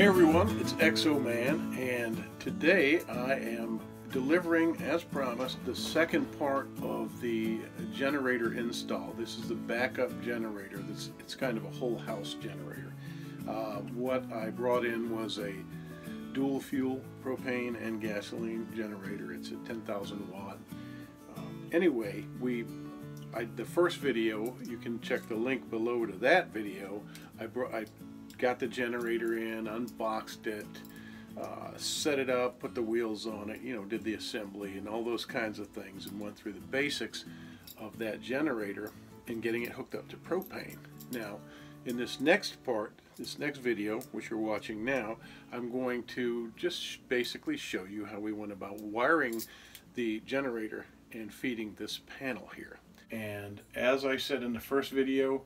Hey everyone, it's Exoman, and today I am delivering, as promised, the second part of the generator install. This is the backup generator. It's kind of a whole house generator. What I brought in was a dual fuel propane and gasoline generator. It's a 10,000 watt. Anyway, the first video, you can check the link below to that video. I got the generator in, unboxed it, set it up, put the wheels on it, did the assembly and all those kinds of things, and went through the basics of that generator and getting it hooked up to propane. Now, in this next part, this next video, which you're watching now, I'm going to just basically show you how we went about wiring the generator and feeding this panel here. And as I said in the first video,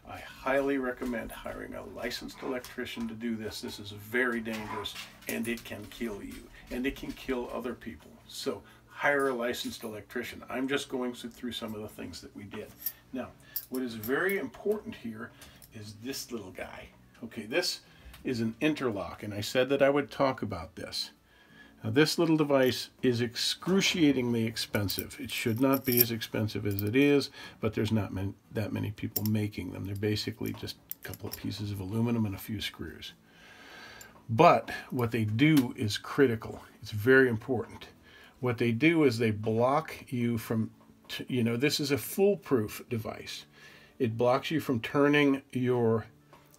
I highly recommend hiring a licensed electrician to do this. This is very dangerous, and it can kill you, and it can kill other people. So hire a licensed electrician. I'm just going through some of the things that we did. Now, what is very important here is this little guy. Okay, this is an Interlock, and I said that I would talk about this. Now, this little device is excruciatingly expensive. It should not be as expensive as it is, but there's not that many people making them. They're basically just a couple of pieces of aluminum and a few screws. But what they do is critical. It's very important. What they do is they block you from, this is a foolproof device. It blocks you from turning your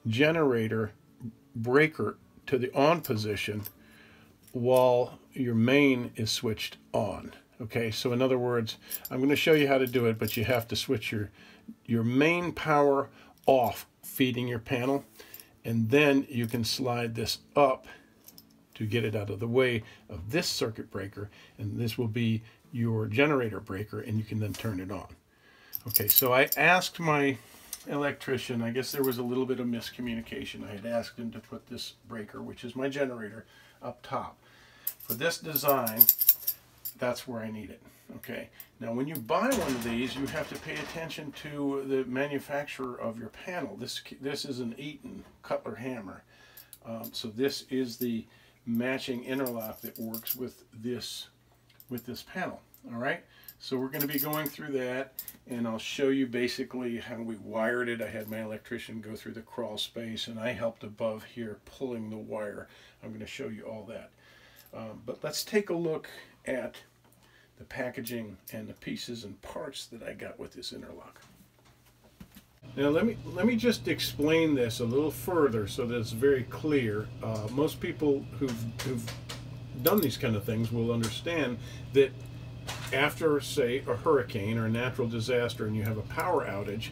generator breaker to the on position while your main is switched on. Okay, so in other words, I'm going to show you how to do it, but you have to switch your main power off, feeding your panel, and then you can slide this up to get it out of the way of this circuit breaker, and this will be your generator breaker, and you can then turn it on. Okay, so I asked my electrician, I guess there was a little bit of miscommunication. I had asked him to put this breaker, which is my generator, up top. For this design, that's where I need it. Okay. Now, when you buy one of these, you have to pay attention to the manufacturer of your panel. This is an Eaton Cutler hammer. So this is the matching interlock that works with this panel. All right. So we're going to be going through that, and I'll show you basically how we wired it. I had my electrician go through the crawl space, and I helped above here pulling the wire. I'm going to show you all that. But let's take a look at the packaging and the pieces and parts that I got with this interlock. Now let me just explain this a little further so that it's very clear. Most people who've done these kind of things will understand that after, say, a hurricane or a natural disaster and you have a power outage,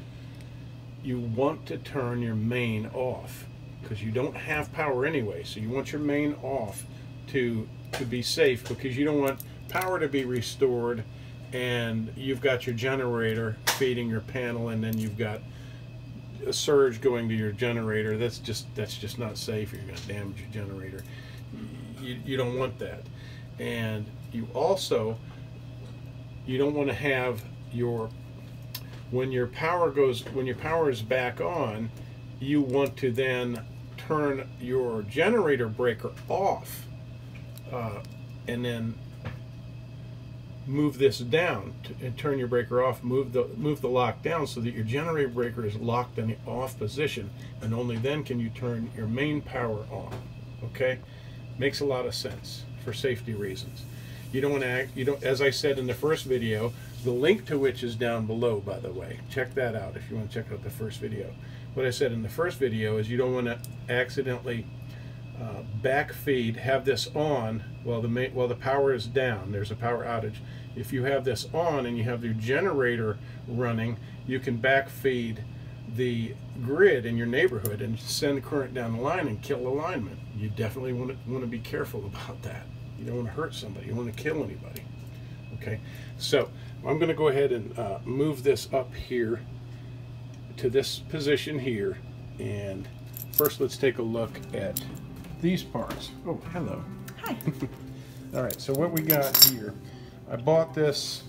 you want to turn your main off because you don't have power anyway. So you want your main off to be safe, because you don't want power to be restored and you've got your generator feeding your panel, and then you've got a surge going to your generator. That's just not safe. You're going to damage your generator. You don't want that. And you also, you don't want to have when your power is back on, you want to then turn your generator breaker off and then move this down and turn your breaker off, move the lock down so that your generator breaker is locked in the off position, and only then can you turn your main power on. Okay, makes a lot of sense for safety reasons. You don't want to as I said in the first video, the link to which is down below, by the way. Check that out if you want to check out the first video. What I said in the first video is you don't want to accidentally backfeed, have this on while the power is down. There's a power outage. If you have this on and you have your generator running, you can backfeed the grid in your neighborhood and send current down the line and kill the lineman. You definitely want to be careful about that. You don't want to hurt somebody. You don't want to kill anybody. Okay, so I'm going to go ahead and move this up here to this position here, and first let's take a look at these parts. Oh, hello. Hi. All right, so what we got here, I bought this.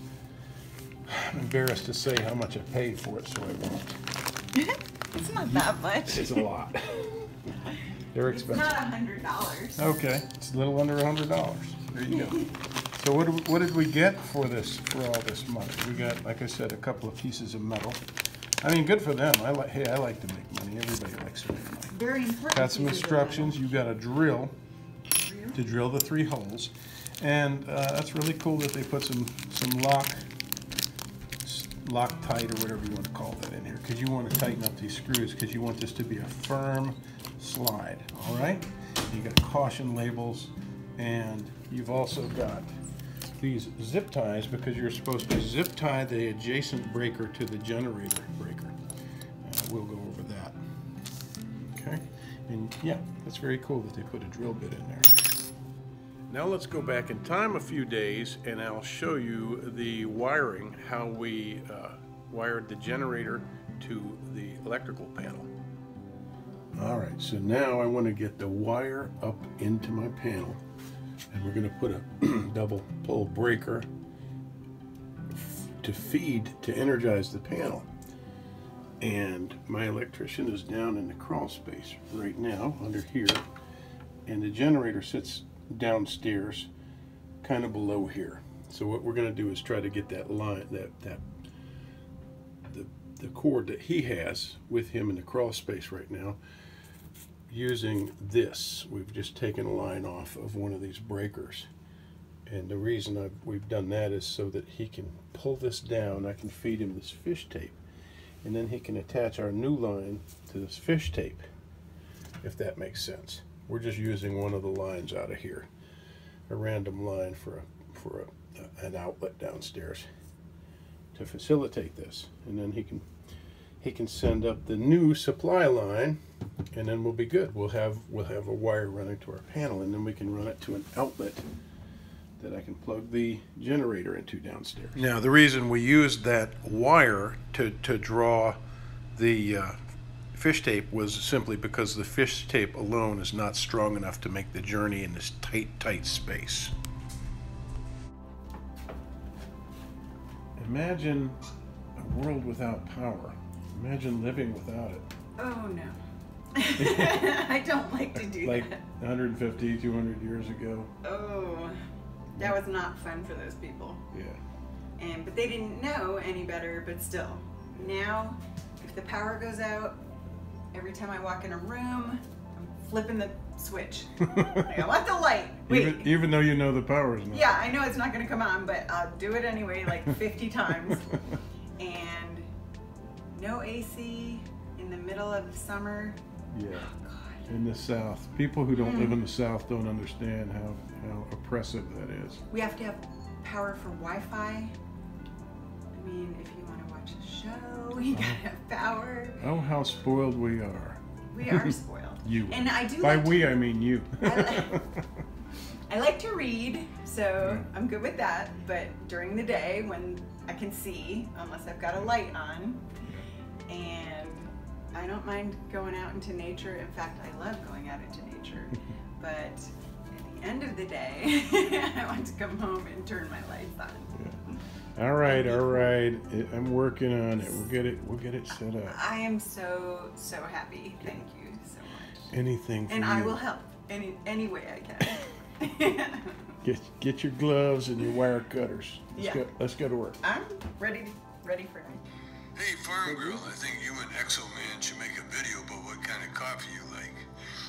I'm embarrassed to say how much I paid for it, so I won't. It's not that much. It's a lot. They're expensive. It's not $100. Okay, it's a little under $100. There you go. So what did we get for all this money? We got, like I said, a couple of pieces of metal. I mean, good for them. I like to make money. Everybody likes to make money. Very important. Got some instructions. You got a drill to drill the 3 holes, and that's really cool that they put some Loctite or whatever you want to call that in here, because you want to tighten up these screws because you want this to be a firm slide. All right. You got caution labels, and you've also got these zip ties because you're supposed to zip tie the adjacent breaker to the generator breaker. We'll go over that. Okay, and yeah, that's very cool that they put a drill bit in there. Now let's go back in time a few days and I'll show you the wiring, how we wired the generator to the electrical panel. Alright, so now I want to get the wire up into my panel, and we're going to put a double pole breaker to energize the panel. And my electrician is down in the crawl space right now under here, and the generator sits downstairs kind of below here. So what we're going to do is try to get that line, the cord that he has with him in the crawl space right now, using this. We've just taken a line off of one of these breakers, and the reason we've done that is so that he can pull this down. I can feed him this fish tape, and then he can attach our new line to this fish tape, if that makes sense. We're just using one of the lines out of here, a random line for an outlet downstairs to facilitate this, and then he can send up the new supply line, and then we'll be good. We'll have a wire running to our panel, and then we can run it to an outlet that I can plug the generator into downstairs. Now the reason we used that wire to draw the fish tape was simply because the fish tape alone is not strong enough to make the journey in this tight space. Imagine a world without power. Imagine living without it. Oh no. I don't like to do like that. 150, 200 years ago. Oh, that was not fun for those people. Yeah. But they didn't know any better, but still. Now, if the power goes out, every time I walk in a room, I'm flipping the switch. I want the light. Wait. Even though you know the power's not. Yeah, I know it's not going to come on, but I'll do it anyway like 50 times. And no AC in the middle of the summer. Yeah. Oh, God. In the South. People who don't live in the South don't understand how oppressive that is. We have to have power for Wi-Fi. I mean, if you want to watch a show, you gotta have power. Oh, how spoiled we are. We are spoiled. You. And I do. By like we, I mean you. I like to read, so I'm good with that. But during the day, when I can see, unless I've got a light on, and I don't mind going out into nature. In fact, I love going out into nature. But at the end of the day, I want to come home and turn my lights on. Yeah. All right. I'm working on it. We'll get it set up. I am so happy. Thank you so much. Anything for and you. I will help any way I can. Get your gloves and your wire cutters. Let's go to work. I'm ready for it. Hey, Farm Girl, I think you and Exoman should make a video about what kind of coffee you like.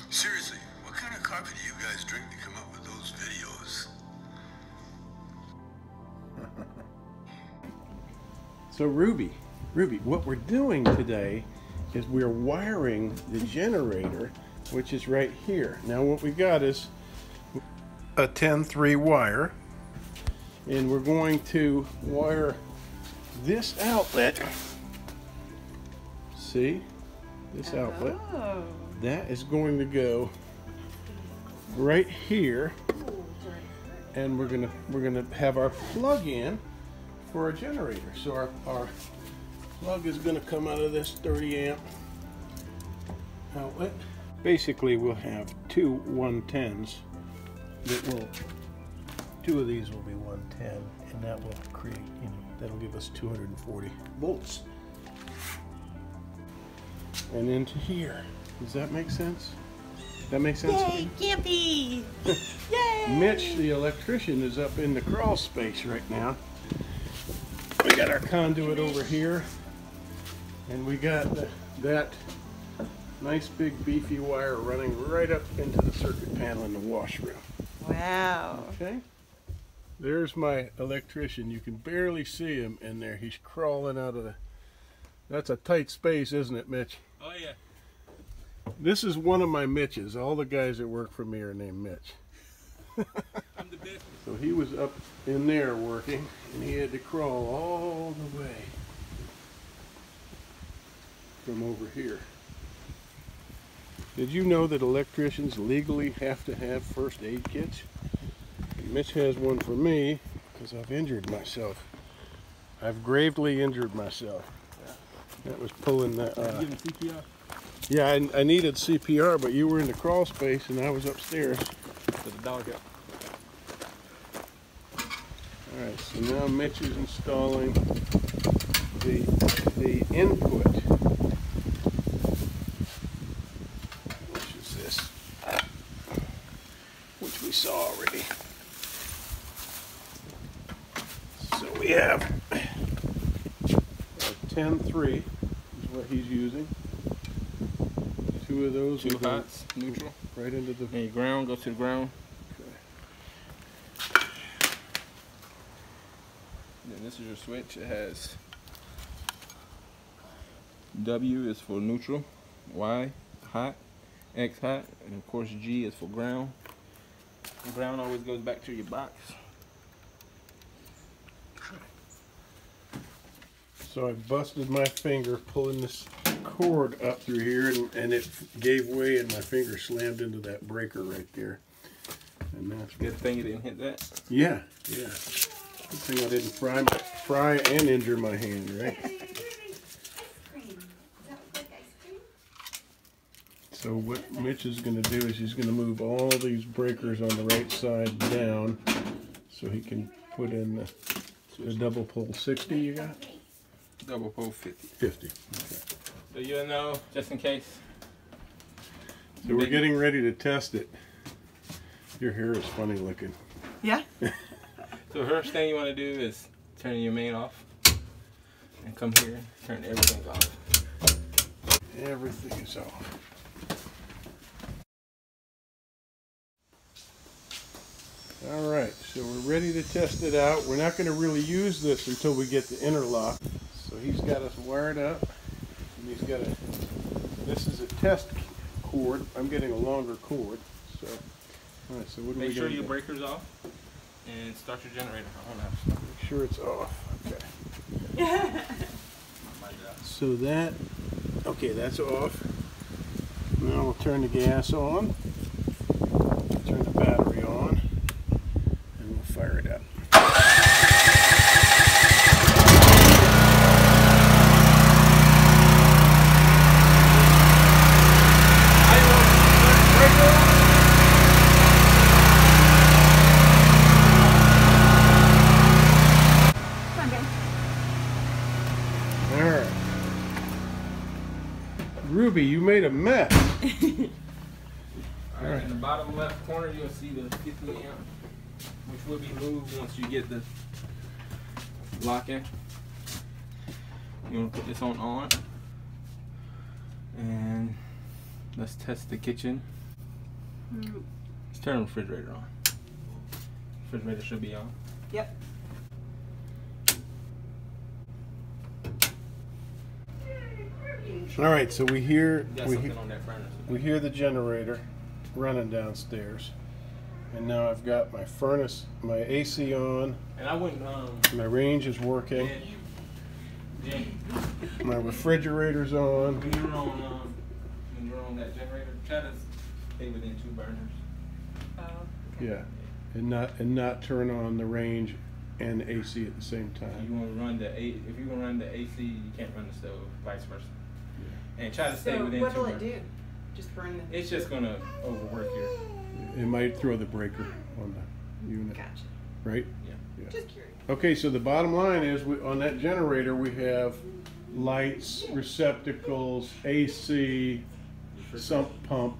Seriously, what kind of coffee do you guys drink to come up with those videos? So Ruby, what we're doing today is we're wiring the generator, which is right here. Now what we got is a 10-3 wire, and we're going to wire this outlet. See? This outlet. Oh. That is going to go right here, and we're gonna have our plug-in for our generator. So our plug is gonna come out of this 30 amp outlet. Basically, we'll have two 110s two of these will be 110, and that will create, that'll give us 240 volts. And into here. Does that make sense? That makes sense? Yay, campy! Yay! Mitch, the electrician, is up in the crawl space right now. We got our conduit over here, and we got that nice big beefy wire running right up into the circuit panel in the washroom. Wow. Okay. There's my electrician. You can barely see him in there. He's crawling out of the... That's a tight space, isn't it, Mitch? Oh, yeah. This is one of my Mitches. All the guys that work for me are named Mitch. I'm the best. So he was up in there working, and he had to crawl all the way from over here. Did you know that electricians legally have to have first aid kits? Mitch has one for me because I've injured myself. I've gravely injured myself. That was pulling the... Give him CPR? Yeah, I needed CPR, but you were in the crawl space and I was upstairs. So the dog out. Alright, so now Mitch is installing the input. Which is this. Which we saw already. So we have 10-3 is what he's using. Two of those. Two hots, neutral. Right into the... And your ground, goes to the ground. Okay. Then this is your switch. It has W is for neutral, Y hot, X hot, and of course G is for ground. And ground always goes back to your box. So I busted my finger pulling this cord up through here, and it gave way and my finger slammed into that breaker right there. And that's Good thing you didn't hit that. yeah. Good thing I didn't fry and injure my hand, right? So what Mitch is going to do is he's going to move all these breakers on the right side down so he can put in the double pole 60 you got? Double pole 50. 50. Okay. So you'll know, just in case. So we're getting ready to test it. Your hair is funny looking. Yeah? So the first thing you want to do is turn your main off. And come here and turn everything off. Everything is off. Alright, so we're ready to test it out. We're not going to really use this until we get the interlock. So he's got us wired up. And he's got this is a test cord. I'm getting a longer cord. So, alright, so what do we do? Make sure your breaker's off and start your generator. I don't have to start. Make sure it's off. Okay. So that, okay, that's off. Now we'll turn the gas on. Turn the battery on. And we'll fire it up. Alright. Ruby, you made a mess. Alright, in the bottom left corner you'll see the 50 amp, which will be moved once you get the lock in. You want to put this on. And let's test the kitchen. Let's turn the refrigerator on. Refrigerator should be on. Yep. All right, so we hear Got something on that furnace. we hear the generator running downstairs, and now I've got my furnace, my AC on. And I wouldn't My range is working. Jen, My refrigerator's on. when you're on that generator, try to stay within 2 burners. Oh. Yeah, and not turn on the range and AC at the same If time. you want to run if you want to run the AC, you can't run the stove, vice versa. And try to stay So within 2 what'll burners. it do? Just burn the... It's just gonna overwork here. It might throw the breaker on the unit, Gotcha. right? Yeah. Just curious. Okay, so the bottom line is on that generator we have lights, receptacles, AC, sump pump,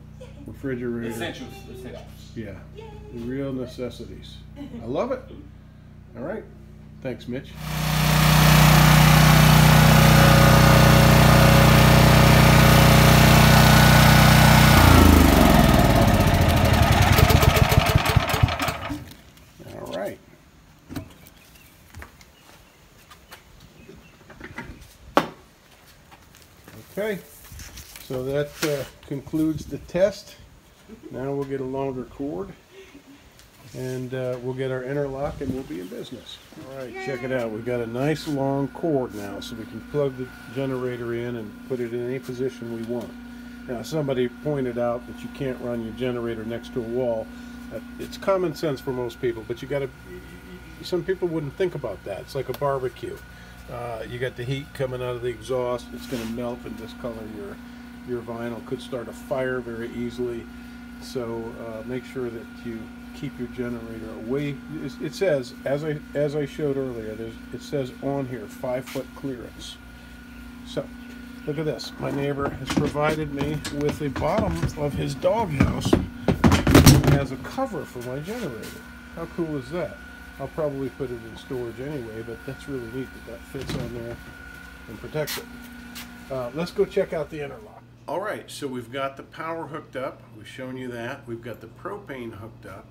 refrigerator. Essentials. Essentials. Yeah, the real necessities. I love it. All right. Thanks, Mitch. All right. Okay, so that concludes the test. Now we'll get a longer cord, and we'll get our interlock, and we'll be in business. All right, check it out. We've got a nice long cord now, so we can plug the generator in and put it in any position we want. Now, somebody pointed out that you can't run your generator next to a wall. It's common sense for most people, but you got to. Some people wouldn't think about that. It's like a barbecue. You got the heat coming out of the exhaust. It's going to melt and discolor your vinyl. Could start a fire very easily. So make sure that you keep your generator away. It says, as I showed earlier, it says on here 5-foot clearance. So look at this. My neighbor has provided me with the bottom of his doghouse as a cover for my generator. How cool is that? I'll probably put it in storage anyway, but that's really neat that fits on there and protects it. Let's go check out the interlock. All right, so we've got the power hooked up. We've shown you that. We've got the propane hooked up.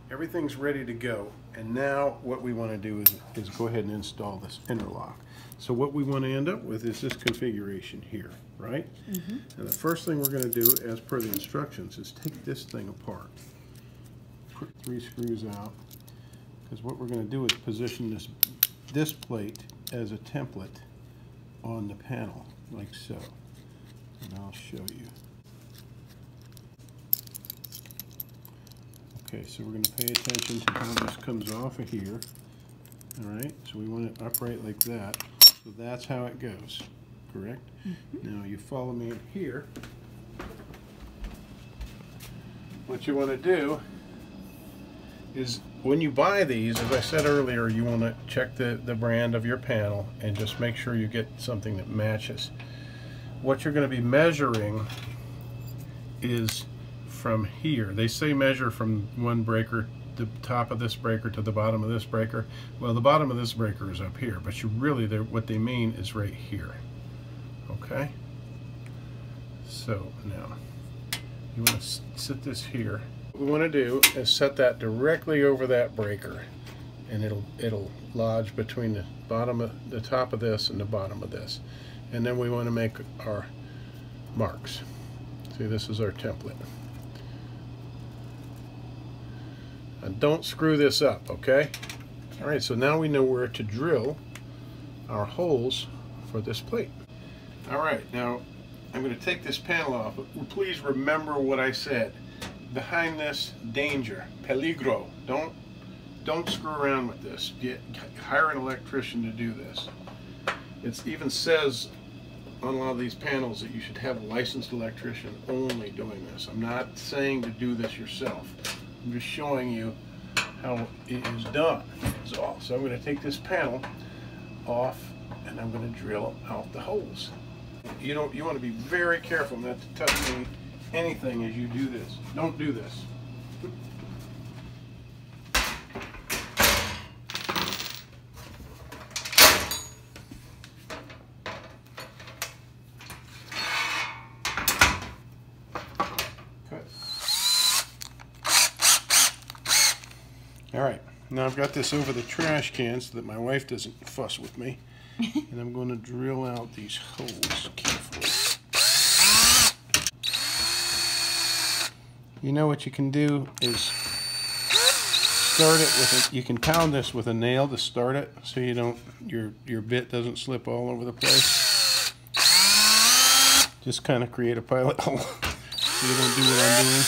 Everything's ready to go. And now what we want to do is go ahead and install this interlock. So what we want to end up with is this configuration here, right? Mm-hmm. And the first thing we're going to do, as per the instructions, is take this thing apart. Put 3 screws out. Because what we're going to do is position this plate as a template on the panel, like so. And I'll show you. Okay, so we're going to pay attention to how this comes off of here. All right, so we want it upright like that. So that's how it goes, correct? Mm-hmm. Now you follow me in here. What you want to do is, when you buy these, as I said earlier, you want to check the brand of your panel and just make sure you get something that matches. What you're going to be measuring is from here. They say measure from one breaker, the top of this breaker to the bottom of this breaker. Well, the bottom of this breaker is up here, but what they mean is right here. Okay? So now, you want to sit this here. What we want to do is set that directly over that breaker, and it'll lodge between the top of this and the bottom of this. And then we want to make our marks. See, this is our template. And don't screw this up, okay? All right, so now we know where to drill our holes for this plate. All right, now I'm going to take this panel off, but please remember what I said. Behind this, danger, peligro. Don't screw around with this. Hire an electrician to do this. It even says on a lot of these panels that you should have a licensed electrician only doing this. I'm not saying to do this yourself. I'm just showing you how it is done. That's all. So I'm going to take this panel off, and I'm going to drill out the holes. You want to be very careful not to touch anything as you do this. Don't do this. All right, now I've got this over the trash can so that my wife doesn't fuss with me. And I'm going to drill out these holes carefully. You know what you can do is start it with you can pound this with a nail to start it so you don't your bit doesn't slip all over the place. Just kind of create a pilot hole so you don't do what I'm doing.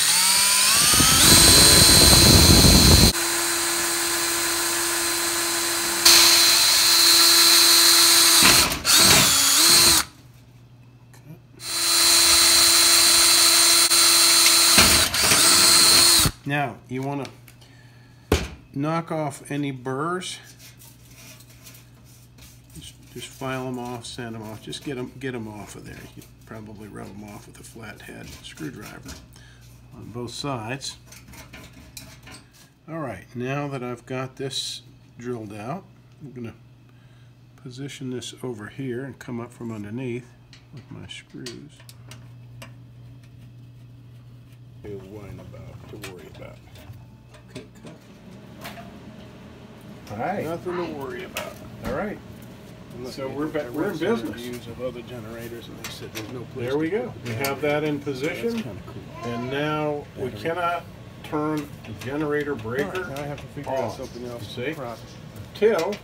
Now, you want to knock off any burrs. Just file them off, sand them off. Just get them off of there. You can probably rub them off with a flathead screwdriver. on both sides. All right, now that I've got this drilled out, I'm going to position this over here and come up from underneath with my screws. One about to worry about. Hi. Nothing to worry about. All right. So we're in business. Reviews of other generators, and they said there's no place. There we go. We have that in position, that's kind of cool. And now we cannot turn the generator breaker now I have to figure out something else. See, until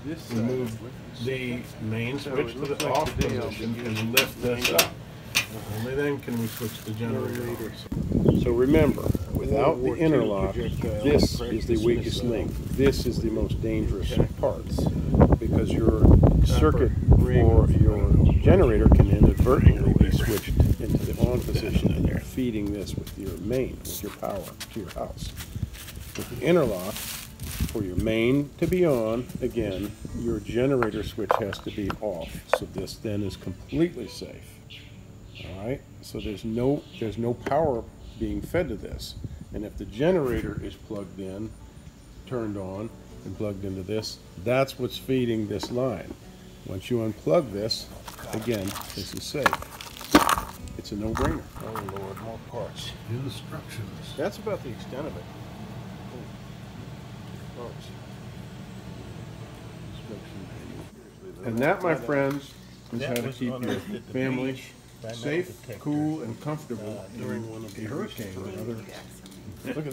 we move the main switch to the off position and lift this up. Only then can we switch the generator on. So remember, without the interlock, this is the weakest link. This is the most dangerous part, because your circuit for your generator can inadvertently be switched into the on position, and you're feeding this with your main, with your power to your house. With the interlock, for your main to be on, again, your generator switch has to be off. So this then is completely safe. All right, so there's no power being fed to this, and if the generator is plugged in, turned on, and plugged into this, that's what's feeding this line. Once you unplug this, again, this is safe. It's a no-brainer. Oh Lord, more parts. Instructions. That's about the extent of it. And that, my friends, is how to keep your family safe, cool, and comfortable during one of the hurricanes. Look at